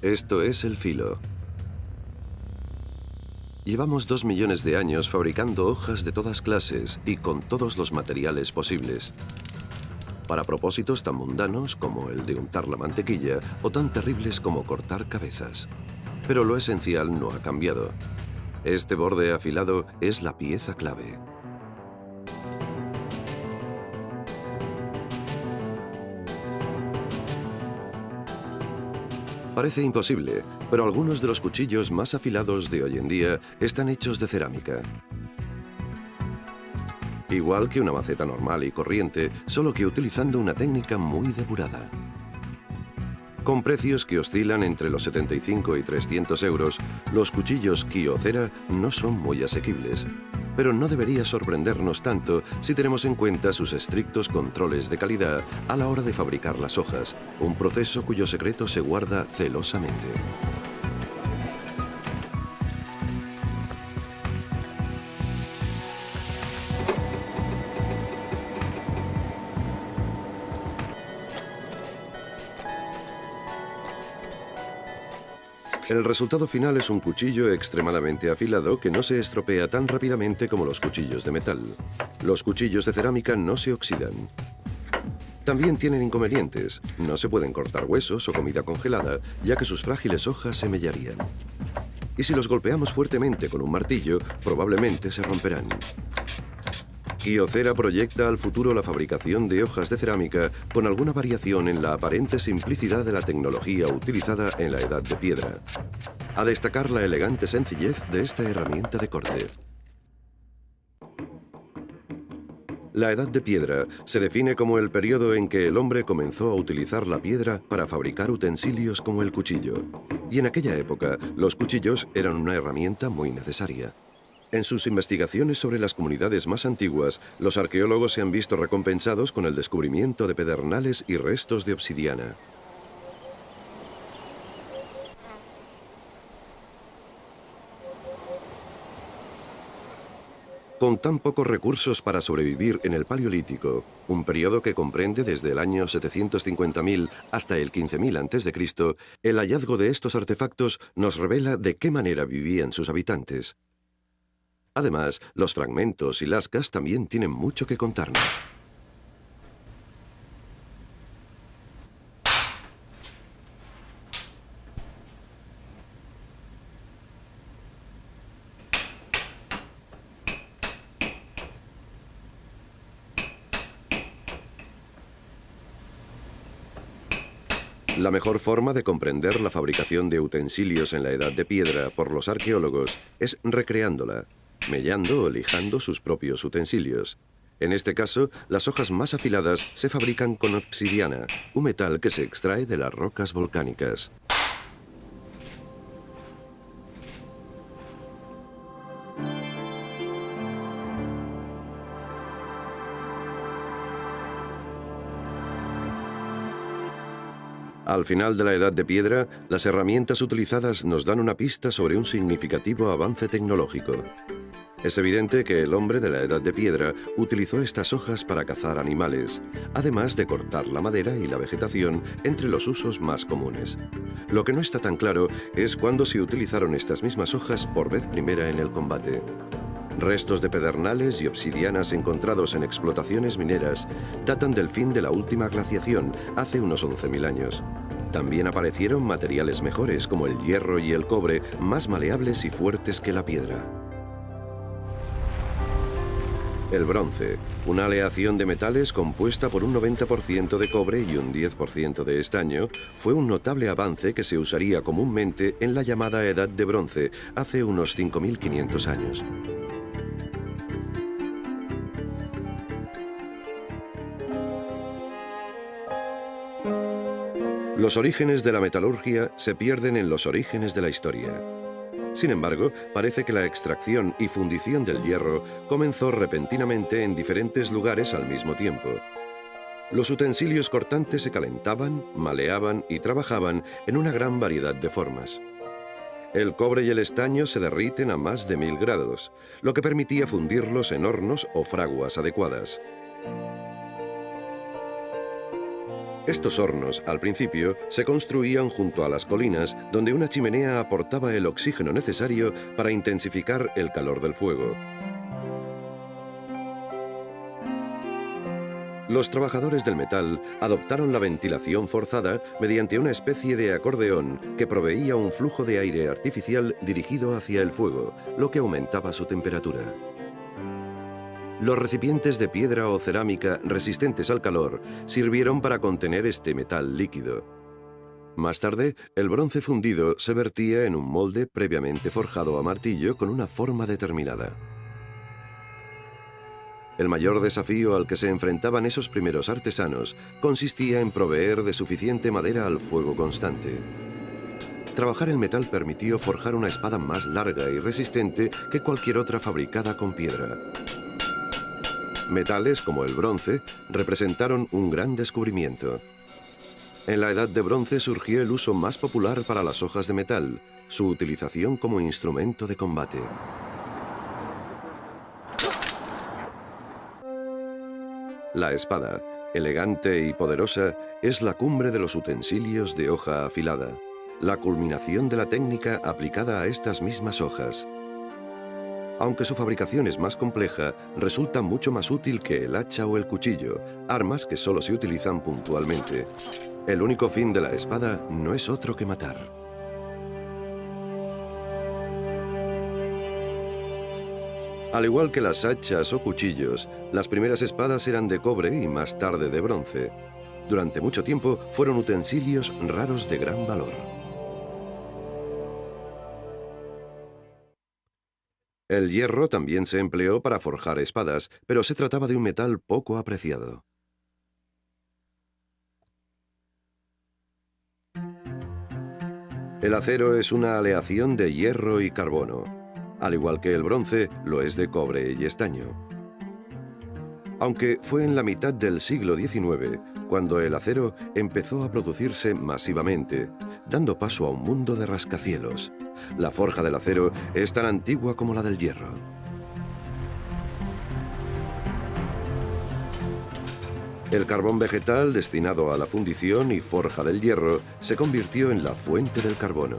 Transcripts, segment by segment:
Esto es el filo. Llevamos 2 millones de años fabricando hojas de todas clases y con todos los materiales posibles. Para propósitos tan mundanos como el de untar la mantequilla o tan terribles como cortar cabezas. Pero lo esencial no ha cambiado. Este borde afilado es la pieza clave. Parece imposible, pero algunos de los cuchillos más afilados de hoy en día están hechos de cerámica. Igual que una maceta normal y corriente, solo que utilizando una técnica muy depurada. Con precios que oscilan entre los 75 y 300 euros, los cuchillos Kyocera no son muy asequibles. Pero no debería sorprendernos tanto si tenemos en cuenta sus estrictos controles de calidad a la hora de fabricar las hojas, un proceso cuyo secreto se guarda celosamente. El resultado final es un cuchillo extremadamente afilado que no se estropea tan rápidamente como los cuchillos de metal. Los cuchillos de cerámica no se oxidan. También tienen inconvenientes. No se pueden cortar huesos o comida congelada, ya que sus frágiles hojas se mellarían. Y si los golpeamos fuertemente con un martillo, probablemente se romperán. Kyocera proyecta al futuro la fabricación de hojas de cerámica con alguna variación en la aparente simplicidad de la tecnología utilizada en la Edad de Piedra. A destacar la elegante sencillez de esta herramienta de corte. La Edad de Piedra se define como el periodo en que el hombre comenzó a utilizar la piedra para fabricar utensilios como el cuchillo. Y en aquella época, los cuchillos eran una herramienta muy necesaria. En sus investigaciones sobre las comunidades más antiguas, los arqueólogos se han visto recompensados con el descubrimiento de pedernales y restos de obsidiana. Con tan pocos recursos para sobrevivir en el Paleolítico, un periodo que comprende desde el año 750.000 hasta el 15.000 a.C., el hallazgo de estos artefactos nos revela de qué manera vivían sus habitantes. Además, los fragmentos y lascas también tienen mucho que contarnos. La mejor forma de comprender la fabricación de utensilios en la Edad de Piedra por los arqueólogos es recreándola, mellando o lijando sus propios utensilios. En este caso, las hojas más afiladas se fabrican con obsidiana, un metal que se extrae de las rocas volcánicas. Al final de la Edad de Piedra, las herramientas utilizadas nos dan una pista sobre un significativo avance tecnológico. Es evidente que el hombre de la Edad de Piedra utilizó estas hojas para cazar animales, además de cortar la madera y la vegetación entre los usos más comunes. Lo que no está tan claro es cuándo se utilizaron estas mismas hojas por vez primera en el combate. Restos de pedernales y obsidianas encontrados en explotaciones mineras datan del fin de la última glaciación, hace unos 11.000 años. También aparecieron materiales mejores como el hierro y el cobre, más maleables y fuertes que la piedra. El bronce, una aleación de metales compuesta por un 90% de cobre y un 10% de estaño, fue un notable avance que se usaría comúnmente en la llamada Edad de Bronce hace unos 5.500 años. Los orígenes de la metalurgia se pierden en los orígenes de la historia. Sin embargo, parece que la extracción y fundición del hierro comenzó repentinamente en diferentes lugares al mismo tiempo. Los utensilios cortantes se calentaban, maleaban y trabajaban en una gran variedad de formas. El cobre y el estaño se derriten a más de 1000 grados, lo que permitía fundirlos en hornos o fraguas adecuadas. Estos hornos, al principio, se construían junto a las colinas, donde una chimenea aportaba el oxígeno necesario para intensificar el calor del fuego. Los trabajadores del metal adoptaron la ventilación forzada mediante una especie de acordeón que proveía un flujo de aire artificial dirigido hacia el fuego, lo que aumentaba su temperatura. Los recipientes de piedra o cerámica resistentes al calor sirvieron para contener este metal líquido. Más tarde, el bronce fundido se vertía en un molde previamente forjado a martillo con una forma determinada. El mayor desafío al que se enfrentaban esos primeros artesanos consistía en proveer de suficiente madera al fuego constante. Trabajar el metal permitió forjar una espada más larga y resistente que cualquier otra fabricada con piedra. Metales como el bronce representaron un gran descubrimiento. En la Edad de Bronce surgió el uso más popular para las hojas de metal, su utilización como instrumento de combate. La espada, elegante y poderosa, es la cumbre de los utensilios de hoja afilada, la culminación de la técnica aplicada a estas mismas hojas. Aunque su fabricación es más compleja, resulta mucho más útil que el hacha o el cuchillo, armas que solo se utilizan puntualmente. El único fin de la espada no es otro que matar. Al igual que las hachas o cuchillos, las primeras espadas eran de cobre y más tarde de bronce. Durante mucho tiempo fueron utensilios raros de gran valor. El hierro también se empleó para forjar espadas, pero se trataba de un metal poco apreciado. El acero es una aleación de hierro y carbono. Al igual que el bronce, lo es de cobre y estaño. Aunque fue en la mitad del siglo XIX cuando el acero empezó a producirse masivamente, dando paso a un mundo de rascacielos. La forja del acero es tan antigua como la del hierro. El carbón vegetal destinado a la fundición y forja del hierro se convirtió en la fuente del carbono.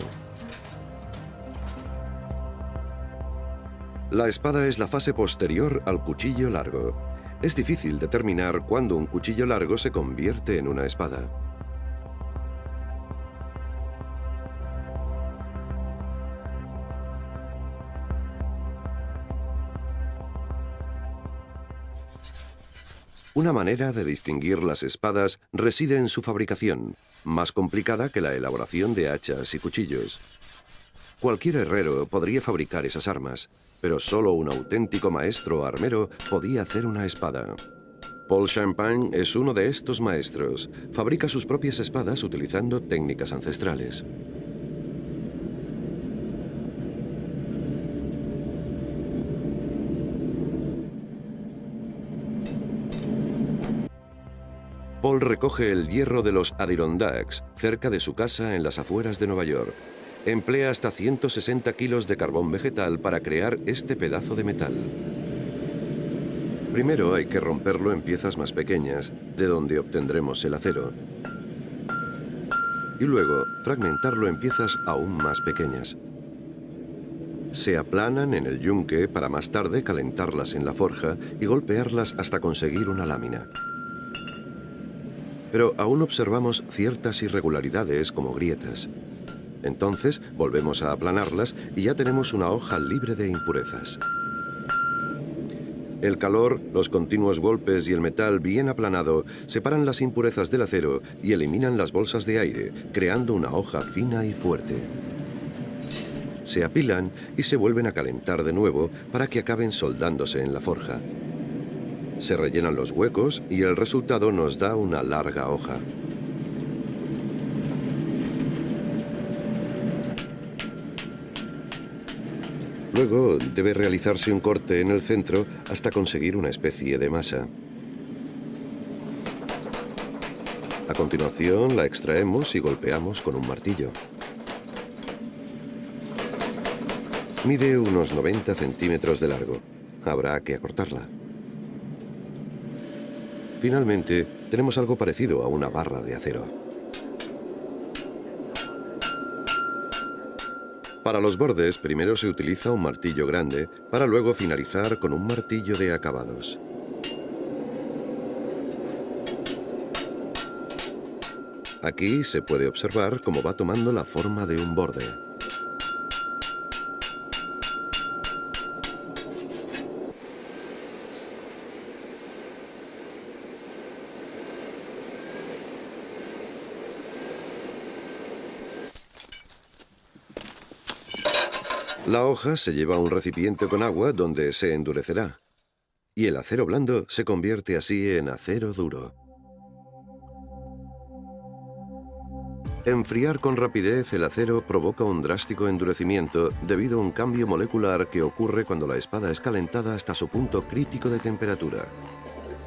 La espada es la fase posterior al cuchillo largo. Es difícil determinar cuándo un cuchillo largo se convierte en una espada. Una manera de distinguir las espadas reside en su fabricación, más complicada que la elaboración de hachas y cuchillos. Cualquier herrero podría fabricar esas armas, pero solo un auténtico maestro armero podía hacer una espada. Paul Champagne es uno de estos maestros. Fabrica sus propias espadas utilizando técnicas ancestrales. Paul recoge el hierro de los Adirondacks, cerca de su casa en las afueras de Nueva York. Emplea hasta 160 kilos de carbón vegetal para crear este pedazo de metal. Primero hay que romperlo en piezas más pequeñas, de donde obtendremos el acero. Y luego fragmentarlo en piezas aún más pequeñas. Se aplanan en el yunque para más tarde calentarlas en la forja y golpearlas hasta conseguir una lámina. Pero aún observamos ciertas irregularidades como grietas. Entonces volvemos a aplanarlas y ya tenemos una hoja libre de impurezas. El calor, los continuos golpes y el metal bien aplanado separan las impurezas del acero y eliminan las bolsas de aire, creando una hoja fina y fuerte. Se apilan y se vuelven a calentar de nuevo para que acaben soldándose en la forja. Se rellenan los huecos y el resultado nos da una larga hoja. Luego debe realizarse un corte en el centro hasta conseguir una especie de masa. A continuación la extraemos y golpeamos con un martillo. Mide unos 90 centímetros de largo. Habrá que acortarla. Finalmente, tenemos algo parecido a una barra de acero. Para los bordes, primero se utiliza un martillo grande, para luego finalizar con un martillo de acabados. Aquí se puede observar cómo va tomando la forma de un borde. La hoja se lleva a un recipiente con agua donde se endurecerá, y el acero blando se convierte así en acero duro. Enfriar con rapidez el acero provoca un drástico endurecimiento debido a un cambio molecular que ocurre cuando la espada es calentada hasta su punto crítico de temperatura.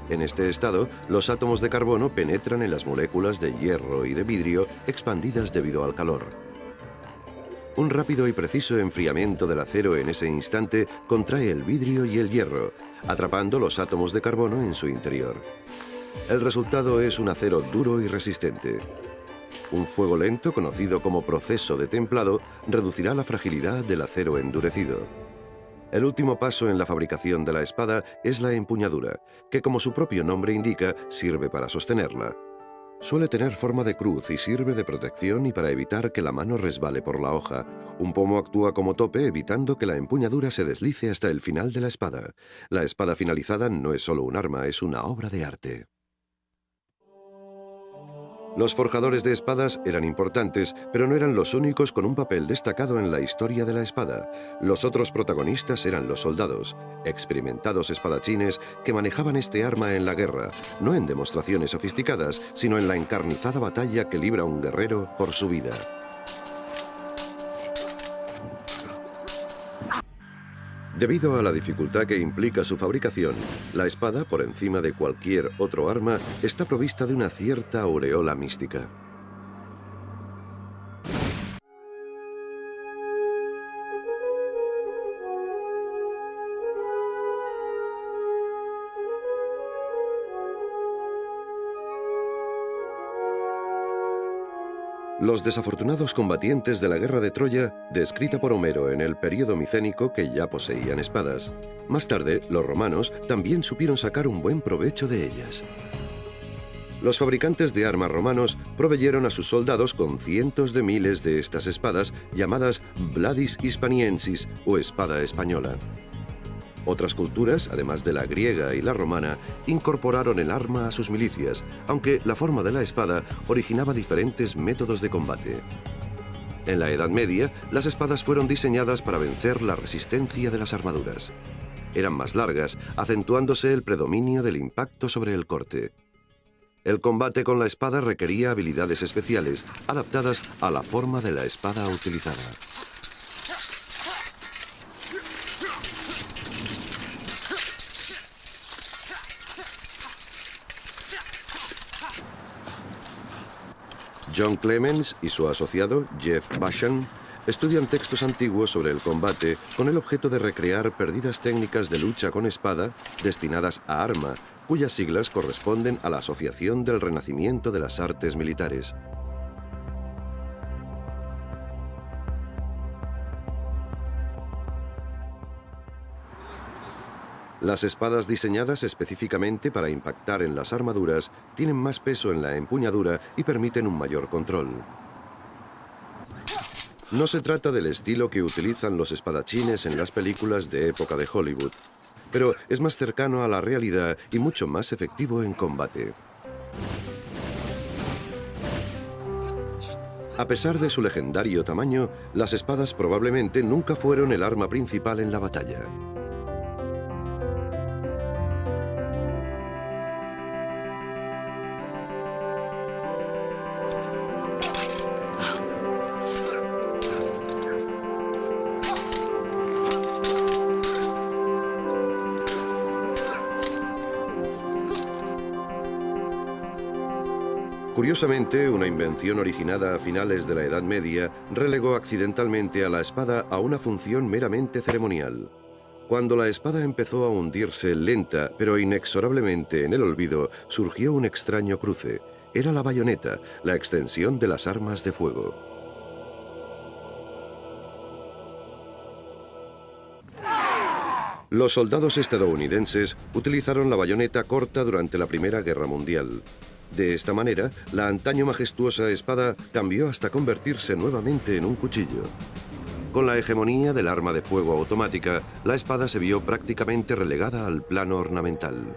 En este estado, los átomos de carbono penetran en las moléculas de hierro y de vidrio expandidas debido al calor. Un rápido y preciso enfriamiento del acero en ese instante contrae el vidrio y el hierro, atrapando los átomos de carbono en su interior. El resultado es un acero duro y resistente. Un fuego lento, conocido como proceso de templado, reducirá la fragilidad del acero endurecido. El último paso en la fabricación de la espada es la empuñadura, que como su propio nombre indica, sirve para sostenerla. Suele tener forma de cruz y sirve de protección y para evitar que la mano resbale por la hoja. Un pomo actúa como tope, evitando que la empuñadura se deslice hasta el final de la espada. La espada finalizada no es solo un arma, es una obra de arte. Los forjadores de espadas eran importantes, pero no eran los únicos con un papel destacado en la historia de la espada. Los otros protagonistas eran los soldados, experimentados espadachines que manejaban este arma en la guerra, no en demostraciones sofisticadas, sino en la encarnizada batalla que libra un guerrero por su vida. Debido a la dificultad que implica su fabricación, la espada, por encima de cualquier otro arma, está provista de una cierta aureola mística. Los desafortunados combatientes de la guerra de Troya, descrita por Homero en el período micénico, que ya poseían espadas. Más tarde, los romanos también supieron sacar un buen provecho de ellas. Los fabricantes de armas romanos proveyeron a sus soldados con cientos de miles de estas espadas llamadas Bladis Hispaniensis o espada española. Otras culturas, además de la griega y la romana, incorporaron el arma a sus milicias, aunque la forma de la espada originaba diferentes métodos de combate. En la Edad Media, las espadas fueron diseñadas para vencer la resistencia de las armaduras. Eran más largas, acentuándose el predominio del impacto sobre el corte. El combate con la espada requería habilidades especiales, adaptadas a la forma de la espada utilizada. John Clemens y su asociado, Jeff Basham, estudian textos antiguos sobre el combate con el objeto de recrear perdidas técnicas de lucha con espada destinadas a arma, cuyas siglas corresponden a la Asociación del Renacimiento de las Artes Militares. Las espadas diseñadas específicamente para impactar en las armaduras tienen más peso en la empuñadura y permiten un mayor control. No se trata del estilo que utilizan los espadachines en las películas de época de Hollywood, pero es más cercano a la realidad y mucho más efectivo en combate. A pesar de su legendario tamaño, las espadas probablemente nunca fueron el arma principal en la batalla. Curiosamente, una invención originada a finales de la Edad Media relegó accidentalmente a la espada a una función meramente ceremonial. Cuando la espada empezó a hundirse lenta pero inexorablemente en el olvido, surgió un extraño cruce. Era la bayoneta, la extensión de las armas de fuego. Los soldados estadounidenses utilizaron la bayoneta corta durante la Primera Guerra Mundial. De esta manera, la antaño majestuosa espada cambió hasta convertirse nuevamente en un cuchillo. Con la hegemonía del arma de fuego automática, la espada se vio prácticamente relegada al plano ornamental.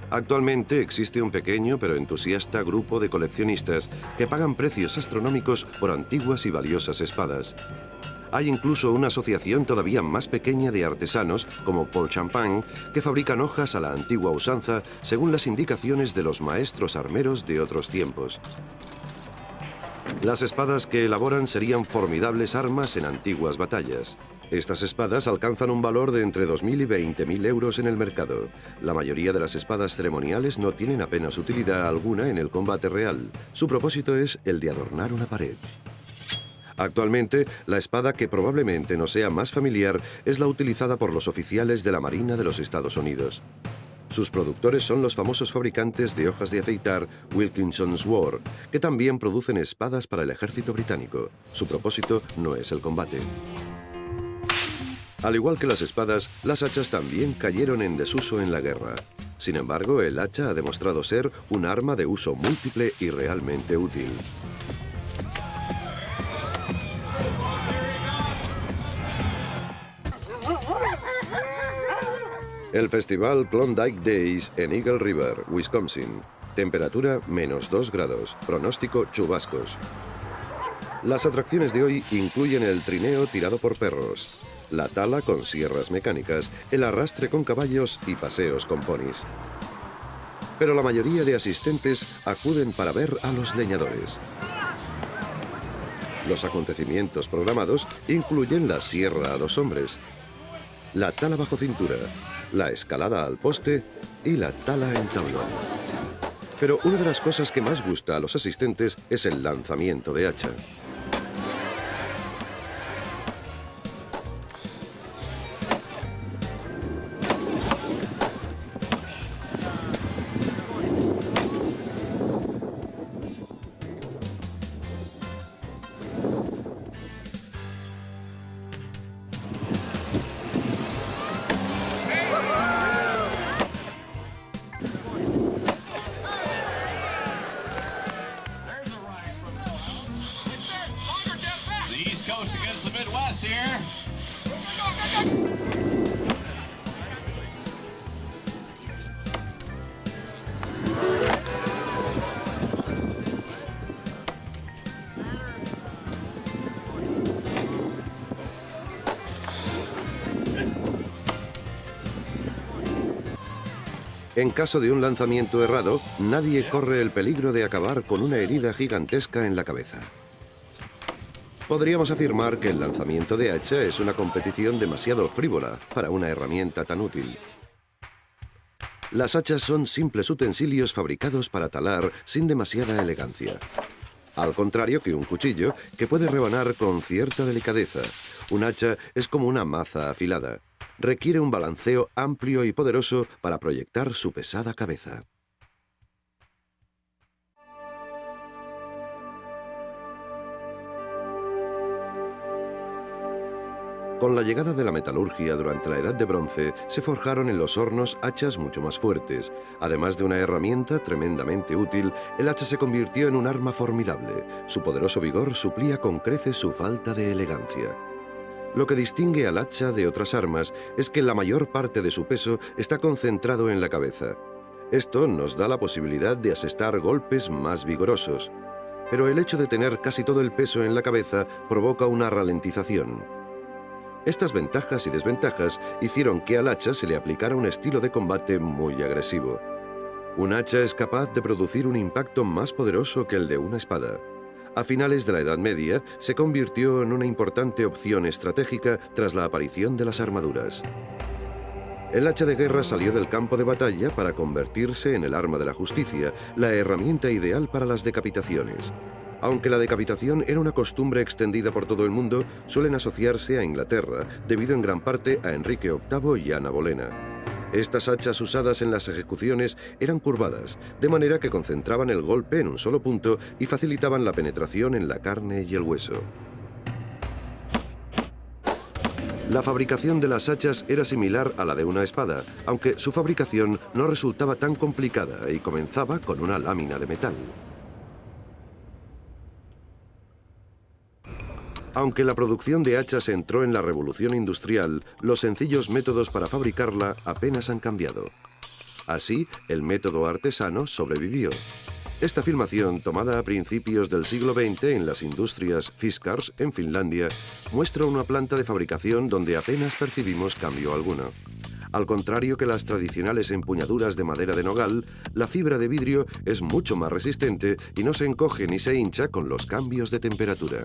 Actualmente existe un pequeño pero entusiasta grupo de coleccionistas que pagan precios astronómicos por antiguas y valiosas espadas. Hay incluso una asociación todavía más pequeña de artesanos, como Paul Champagne, que fabrican hojas a la antigua usanza según las indicaciones de los maestros armeros de otros tiempos. Las espadas que elaboran serían formidables armas en antiguas batallas. Estas espadas alcanzan un valor de entre 2.000 y 20.000 euros en el mercado. La mayoría de las espadas ceremoniales no tienen apenas utilidad alguna en el combate real. Su propósito es el de adornar una pared. Actualmente, la espada que probablemente nos sea más familiar es la utilizada por los oficiales de la Marina de los Estados Unidos. Sus productores son los famosos fabricantes de hojas de afeitar Wilkinson Sword, que también producen espadas para el ejército británico. Su propósito no es el combate. Al igual que las espadas, las hachas también cayeron en desuso en la guerra. Sin embargo, el hacha ha demostrado ser un arma de uso múltiple y realmente útil. El festival Klondike Days en Eagle River, Wisconsin. Temperatura -2 grados. Pronóstico chubascos. Las atracciones de hoy incluyen el trineo tirado por perros, la tala con sierras mecánicas, el arrastre con caballos y paseos con ponis. Pero la mayoría de asistentes acuden para ver a los leñadores. Los acontecimientos programados incluyen la sierra a 2 hombres, la tala bajo cintura, la escalada al poste y la tala en tablón. Pero una de las cosas que más gusta a los asistentes es el lanzamiento de hacha. En caso de un lanzamiento errado, nadie corre el peligro de acabar con una herida gigantesca en la cabeza. Podríamos afirmar que el lanzamiento de hacha es una competición demasiado frívola para una herramienta tan útil. Las hachas son simples utensilios fabricados para talar sin demasiada elegancia. Al contrario que un cuchillo, que puede rebanar con cierta delicadeza, un hacha es como una maza afilada. Requiere un balanceo amplio y poderoso para proyectar su pesada cabeza. Con la llegada de la metalurgia durante la Edad de Bronce, se forjaron en los hornos hachas mucho más fuertes. Además de una herramienta tremendamente útil, el hacha se convirtió en un arma formidable. Su poderoso vigor suplía con creces su falta de elegancia. Lo que distingue al hacha de otras armas es que la mayor parte de su peso está concentrado en la cabeza. Esto nos da la posibilidad de asestar golpes más vigorosos. Pero el hecho de tener casi todo el peso en la cabeza provoca una ralentización. Estas ventajas y desventajas hicieron que al hacha se le aplicara un estilo de combate muy agresivo. Un hacha es capaz de producir un impacto más poderoso que el de una espada. A finales de la Edad Media, se convirtió en una importante opción estratégica tras la aparición de las armaduras. El hacha de guerra salió del campo de batalla para convertirse en el arma de la justicia, la herramienta ideal para las decapitaciones. Aunque la decapitación era una costumbre extendida por todo el mundo, suelen asociarse a Inglaterra, debido en gran parte a Enrique VIII y Ana Bolena. Estas hachas usadas en las ejecuciones eran curvadas, de manera que concentraban el golpe en un solo punto y facilitaban la penetración en la carne y el hueso. La fabricación de las hachas era similar a la de una espada, aunque su fabricación no resultaba tan complicada y comenzaba con una lámina de metal. Aunque la producción de hachas entró en la revolución industrial, los sencillos métodos para fabricarla apenas han cambiado. Así, el método artesano sobrevivió. Esta filmación, tomada a principios del siglo XX en las industrias Fiskars, en Finlandia, muestra una planta de fabricación donde apenas percibimos cambio alguno. Al contrario que las tradicionales empuñaduras de madera de nogal, la fibra de vidrio es mucho más resistente y no se encoge ni se hincha con los cambios de temperatura.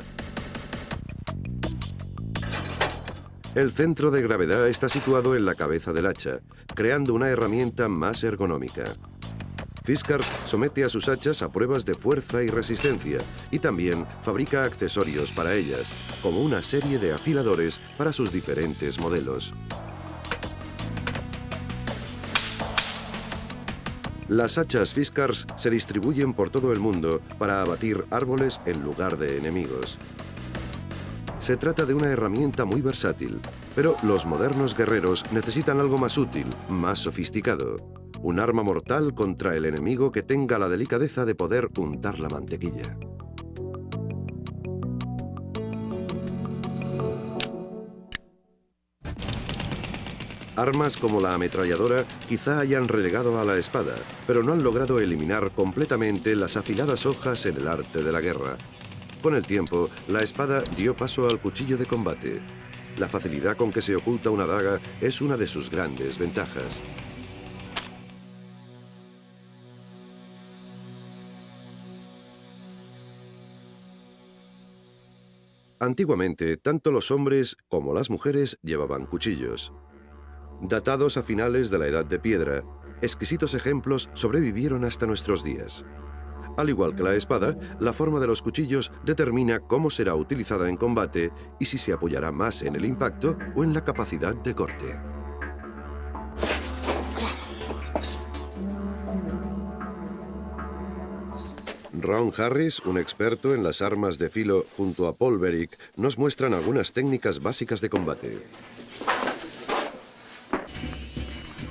El centro de gravedad está situado en la cabeza del hacha, creando una herramienta más ergonómica. Fiskars somete a sus hachas a pruebas de fuerza y resistencia y también fabrica accesorios para ellas, como una serie de afiladores para sus diferentes modelos. Las hachas Fiskars se distribuyen por todo el mundo para abatir árboles en lugar de enemigos. Se trata de una herramienta muy versátil, pero los modernos guerreros necesitan algo más útil, más sofisticado. Un arma mortal contra el enemigo que tenga la delicadeza de poder untar la mantequilla. Armas como la ametralladora quizá hayan relegado a la espada, pero no han logrado eliminar completamente las afiladas hojas en el arte de la guerra. Con el tiempo, la espada dio paso al cuchillo de combate. La facilidad con que se oculta una daga es una de sus grandes ventajas. Antiguamente, tanto los hombres como las mujeres llevaban cuchillos. Datados a finales de la Edad de Piedra, exquisitos ejemplos sobrevivieron hasta nuestros días. Al igual que la espada, la forma de los cuchillos determina cómo será utilizada en combate y si se apoyará más en el impacto o en la capacidad de corte. Ron Harris, un experto en las armas de filo, junto a Paul Beric, nos muestran algunas técnicas básicas de combate.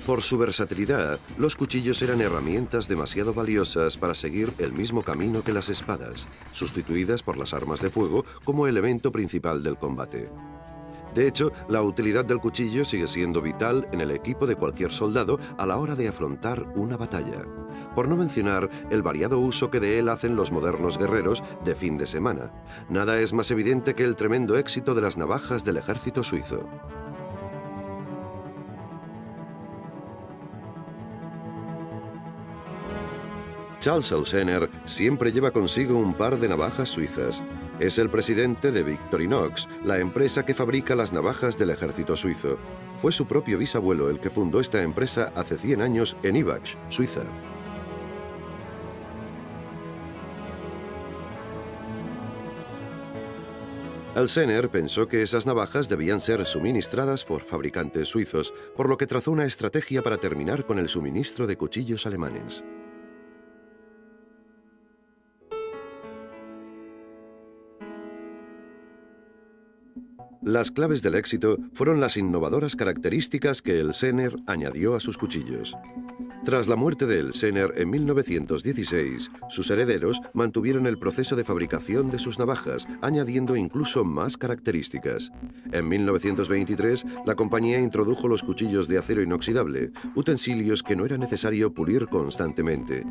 Por su versatilidad, los cuchillos eran herramientas demasiado valiosas para seguir el mismo camino que las espadas, sustituidas por las armas de fuego como elemento principal del combate. De hecho, la utilidad del cuchillo sigue siendo vital en el equipo de cualquier soldado a la hora de afrontar una batalla. Por no mencionar el variado uso que de él hacen los modernos guerreros de fin de semana. Nada es más evidente que el tremendo éxito de las navajas del ejército suizo. Charles Elsener siempre lleva consigo un par de navajas suizas. Es el presidente de Victorinox, la empresa que fabrica las navajas del ejército suizo. Fue su propio bisabuelo el que fundó esta empresa hace 100 años en Ibach, Suiza. Elsener pensó que esas navajas debían ser suministradas por fabricantes suizos, por lo que trazó una estrategia para terminar con el suministro de cuchillos alemanes. Las claves del éxito fueron las innovadoras características que Elsener añadió a sus cuchillos. Tras la muerte de Elsener en 1916, sus herederos mantuvieron el proceso de fabricación de sus navajas, añadiendo incluso más características. En 1923, la compañía introdujo los cuchillos de acero inoxidable, utensilios que no era necesario pulir constantemente.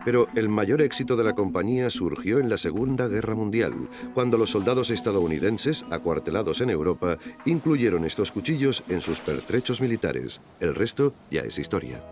Pero el mayor éxito de la compañía surgió en la Segunda Guerra Mundial, cuando los soldados estadounidenses, acuartelados en Europa, incluyeron estos cuchillos en sus pertrechos militares. El resto ya es historia.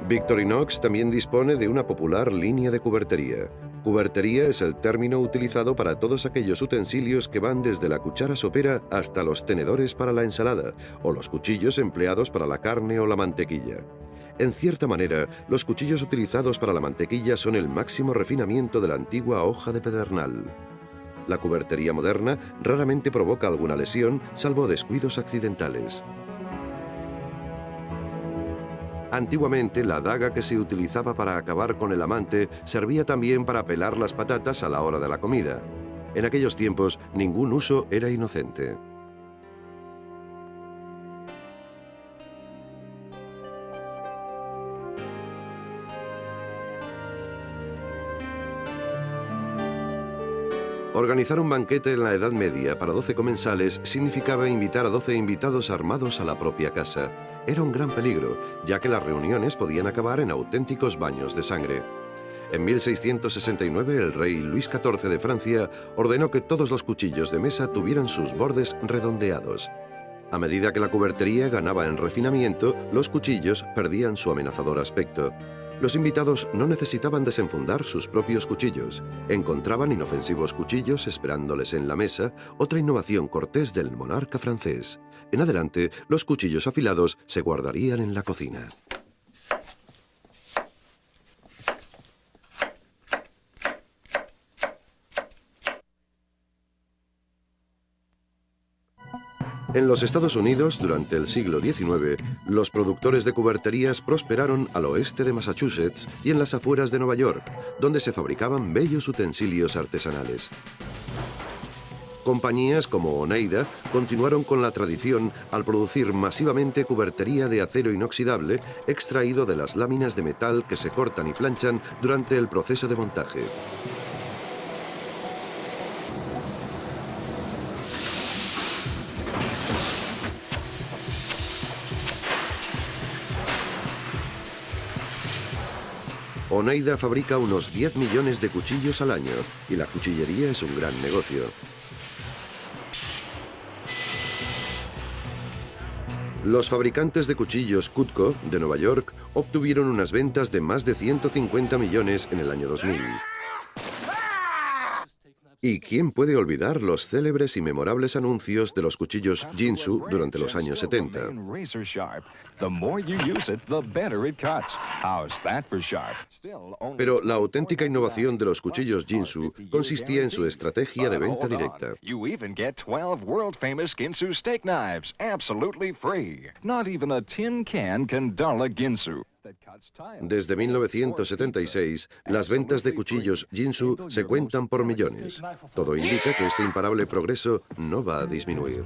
Victorinox también dispone de una popular línea de cubertería. Cubertería es el término utilizado para todos aquellos utensilios que van desde la cuchara sopera hasta los tenedores para la ensalada o los cuchillos empleados para la carne o la mantequilla. En cierta manera, los cuchillos utilizados para la mantequilla son el máximo refinamiento de la antigua hoja de pedernal. La cubertería moderna raramente provoca alguna lesión, salvo descuidos accidentales. Antiguamente, la daga que se utilizaba para acabar con el amante servía también para pelar las patatas a la hora de la comida. En aquellos tiempos, ningún uso era inocente. Organizar un banquete en la Edad Media para 12 comensales significaba invitar a 12 invitados armados a la propia casa. Era un gran peligro, ya que las reuniones podían acabar en auténticos baños de sangre. En 1669, el rey Luis XIV de Francia ordenó que todos los cuchillos de mesa tuvieran sus bordes redondeados. A medida que la cubertería ganaba en refinamiento, los cuchillos perdían su amenazador aspecto. Los invitados no necesitaban desenfundar sus propios cuchillos. Encontraban inofensivos cuchillos esperándoles en la mesa, otra innovación cortés del monarca francés. En adelante, los cuchillos afilados se guardarían en la cocina. En los Estados Unidos, durante el siglo XIX, los productores de cuberterías prosperaron al oeste de Massachusetts y en las afueras de Nueva York, donde se fabricaban bellos utensilios artesanales. Compañías como Oneida continuaron con la tradición al producir masivamente cubertería de acero inoxidable extraído de las láminas de metal que se cortan y planchan durante el proceso de montaje. Oneida fabrica unos 10 millones de cuchillos al año y la cuchillería es un gran negocio. Los fabricantes de cuchillos Cutco, de Nueva York, obtuvieron unas ventas de más de 150 millones en el año 2000. ¿Y quién puede olvidar los célebres y memorables anuncios de los cuchillos Ginsu durante los años 70? Pero la auténtica innovación de los cuchillos Ginsu consistía en su estrategia de venta directa. Desde 1976, las ventas de cuchillos Ginsu se cuentan por millones. Todo indica que este imparable progreso no va a disminuir.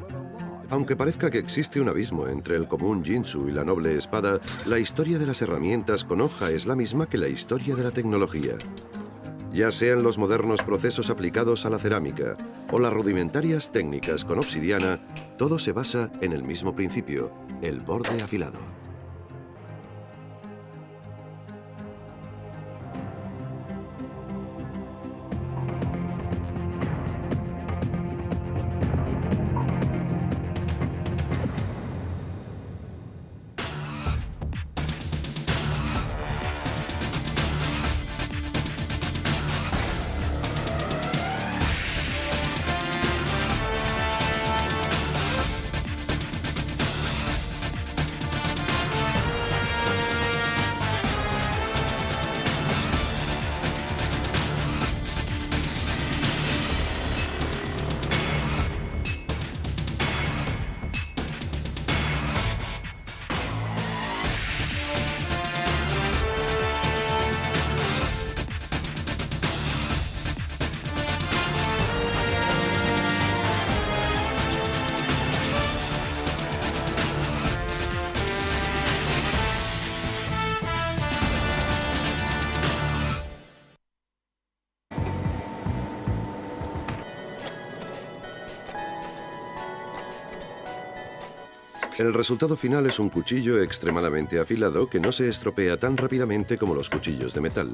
Aunque parezca que existe un abismo entre el común Ginsu y la noble espada, la historia de las herramientas con hoja es la misma que la historia de la tecnología. Ya sean los modernos procesos aplicados a la cerámica o las rudimentarias técnicas con obsidiana, todo se basa en el mismo principio, el borde afilado. El resultado final es un cuchillo extremadamente afilado que no se estropea tan rápidamente como los cuchillos de metal.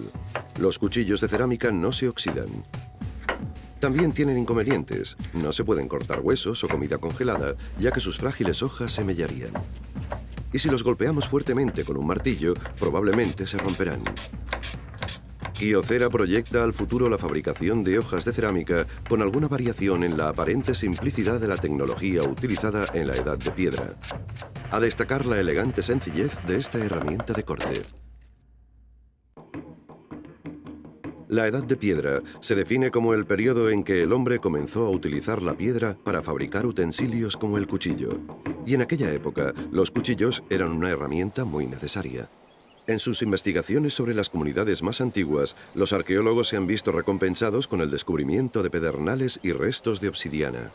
Los cuchillos de cerámica no se oxidan. También tienen inconvenientes. No se pueden cortar huesos o comida congelada, ya que sus frágiles hojas se mellarían. y si los golpeamos fuertemente con un martillo, probablemente se romperán. Kyocera proyecta al futuro la fabricación de hojas de cerámica con alguna variación en la aparente simplicidad de la tecnología utilizada en la Edad de Piedra. A destacar la elegante sencillez de esta herramienta de corte. La Edad de Piedra se define como el periodo en que el hombre comenzó a utilizar la piedra para fabricar utensilios como el cuchillo. Y en aquella época, los cuchillos eran una herramienta muy necesaria. En sus investigaciones sobre las comunidades más antiguas, los arqueólogos se han visto recompensados con el descubrimiento de pedernales y restos de obsidiana.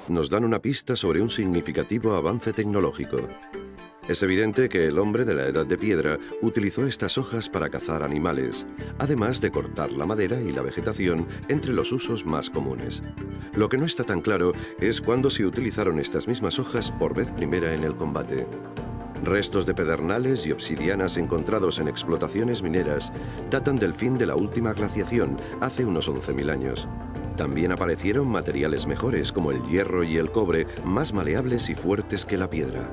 Nos dan una pista sobre un significativo avance tecnológico. Es evidente que el hombre de la Edad de Piedra utilizó estas hojas para cazar animales, además de cortar la madera y la vegetación entre los usos más comunes. Lo que no está tan claro es cuándo se utilizaron estas mismas hojas por vez primera en el combate. Restos de pedernales y obsidianas encontrados en explotaciones mineras datan del fin de la última glaciación, hace unos 11.000 años. También aparecieron materiales mejores como el hierro y el cobre, más maleables y fuertes que la piedra.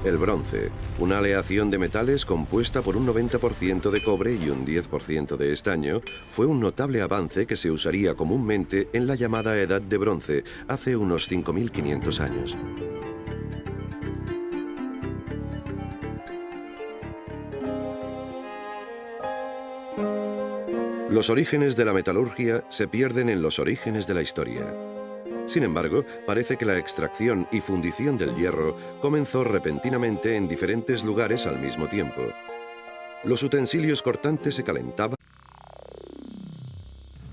El bronce, una aleación de metales compuesta por un 90% de cobre y un 10% de estaño, fue un notable avance que se usaría comúnmente en la llamada Edad de Bronce, hace unos 5.500 años. Los orígenes de la metalurgia se pierden en los orígenes de la historia. Sin embargo, parece que la extracción y fundición del hierro comenzó repentinamente en diferentes lugares al mismo tiempo. Los utensilios cortantes se calentaban.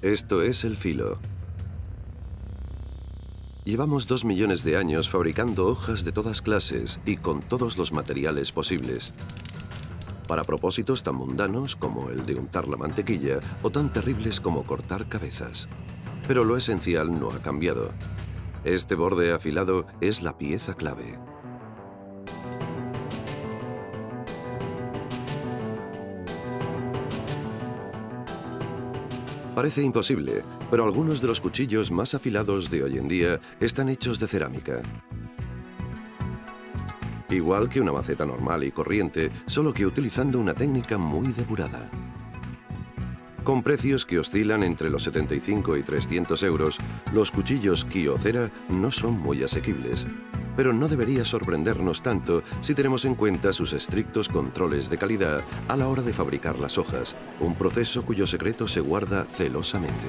Esto es el filo. Llevamos 2 millones de años fabricando hojas de todas clases y con todos los materiales posibles, para propósitos tan mundanos como el de untar la mantequilla o tan terribles como cortar cabezas. Pero lo esencial no ha cambiado. Este borde afilado es la pieza clave. Parece imposible, pero algunos de los cuchillos más afilados de hoy en día están hechos de cerámica. Igual que una maceta normal y corriente, solo que utilizando una técnica muy depurada. Con precios que oscilan entre los 75 y 300 euros, los cuchillos Kyocera no son muy asequibles. Pero no debería sorprendernos tanto si tenemos en cuenta sus estrictos controles de calidad a la hora de fabricar las hojas, un proceso cuyo secreto se guarda celosamente.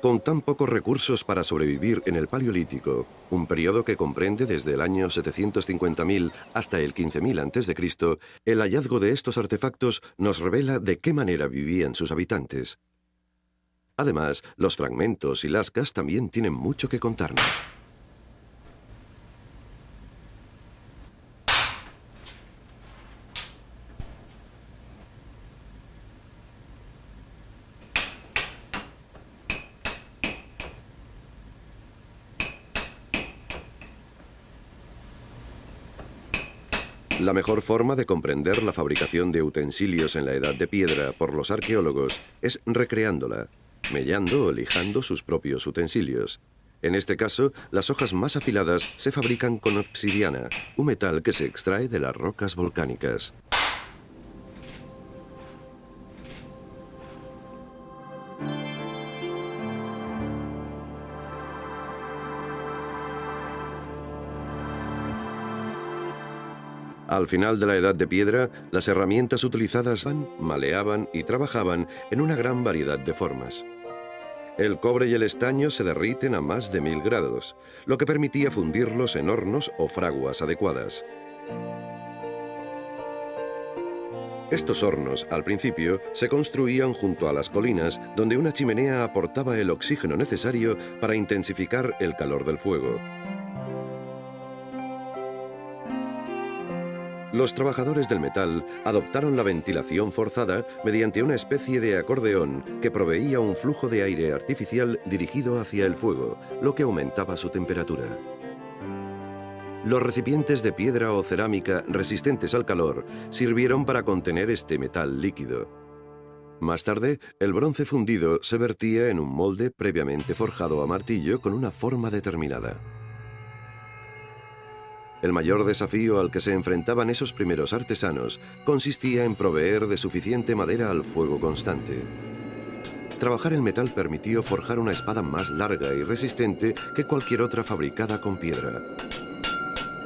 Con tan pocos recursos para sobrevivir en el Paleolítico, un periodo que comprende desde el año 750.000 hasta el 15.000 a.C., el hallazgo de estos artefactos nos revela de qué manera vivían sus habitantes. Además, los fragmentos y lascas también tienen mucho que contarnos. La mejor forma de comprender la fabricación de utensilios en la Edad de Piedra por los arqueólogos es recreándola, mellando o lijando sus propios utensilios. En este caso, las hojas más afiladas se fabrican con obsidiana, un metal que se extrae de las rocas volcánicas. Al final de la Edad de Piedra, las herramientas utilizadas maleaban y trabajaban en una gran variedad de formas. El cobre y el estaño se derriten a más de 1000 grados, lo que permitía fundirlos en hornos o fraguas adecuadas. Estos hornos, al principio, se construían junto a las colinas, donde una chimenea aportaba el oxígeno necesario para intensificar el calor del fuego. Los trabajadores del metal adoptaron la ventilación forzada mediante una especie de acordeón que proveía un flujo de aire artificial dirigido hacia el fuego, lo que aumentaba su temperatura. Los recipientes de piedra o cerámica resistentes al calor sirvieron para contener este metal líquido. Más tarde, el bronce fundido se vertía en un molde previamente forjado a martillo con una forma determinada. El mayor desafío al que se enfrentaban esos primeros artesanos consistía en proveer de suficiente madera al fuego constante. Trabajar el metal permitió forjar una espada más larga y resistente que cualquier otra fabricada con piedra.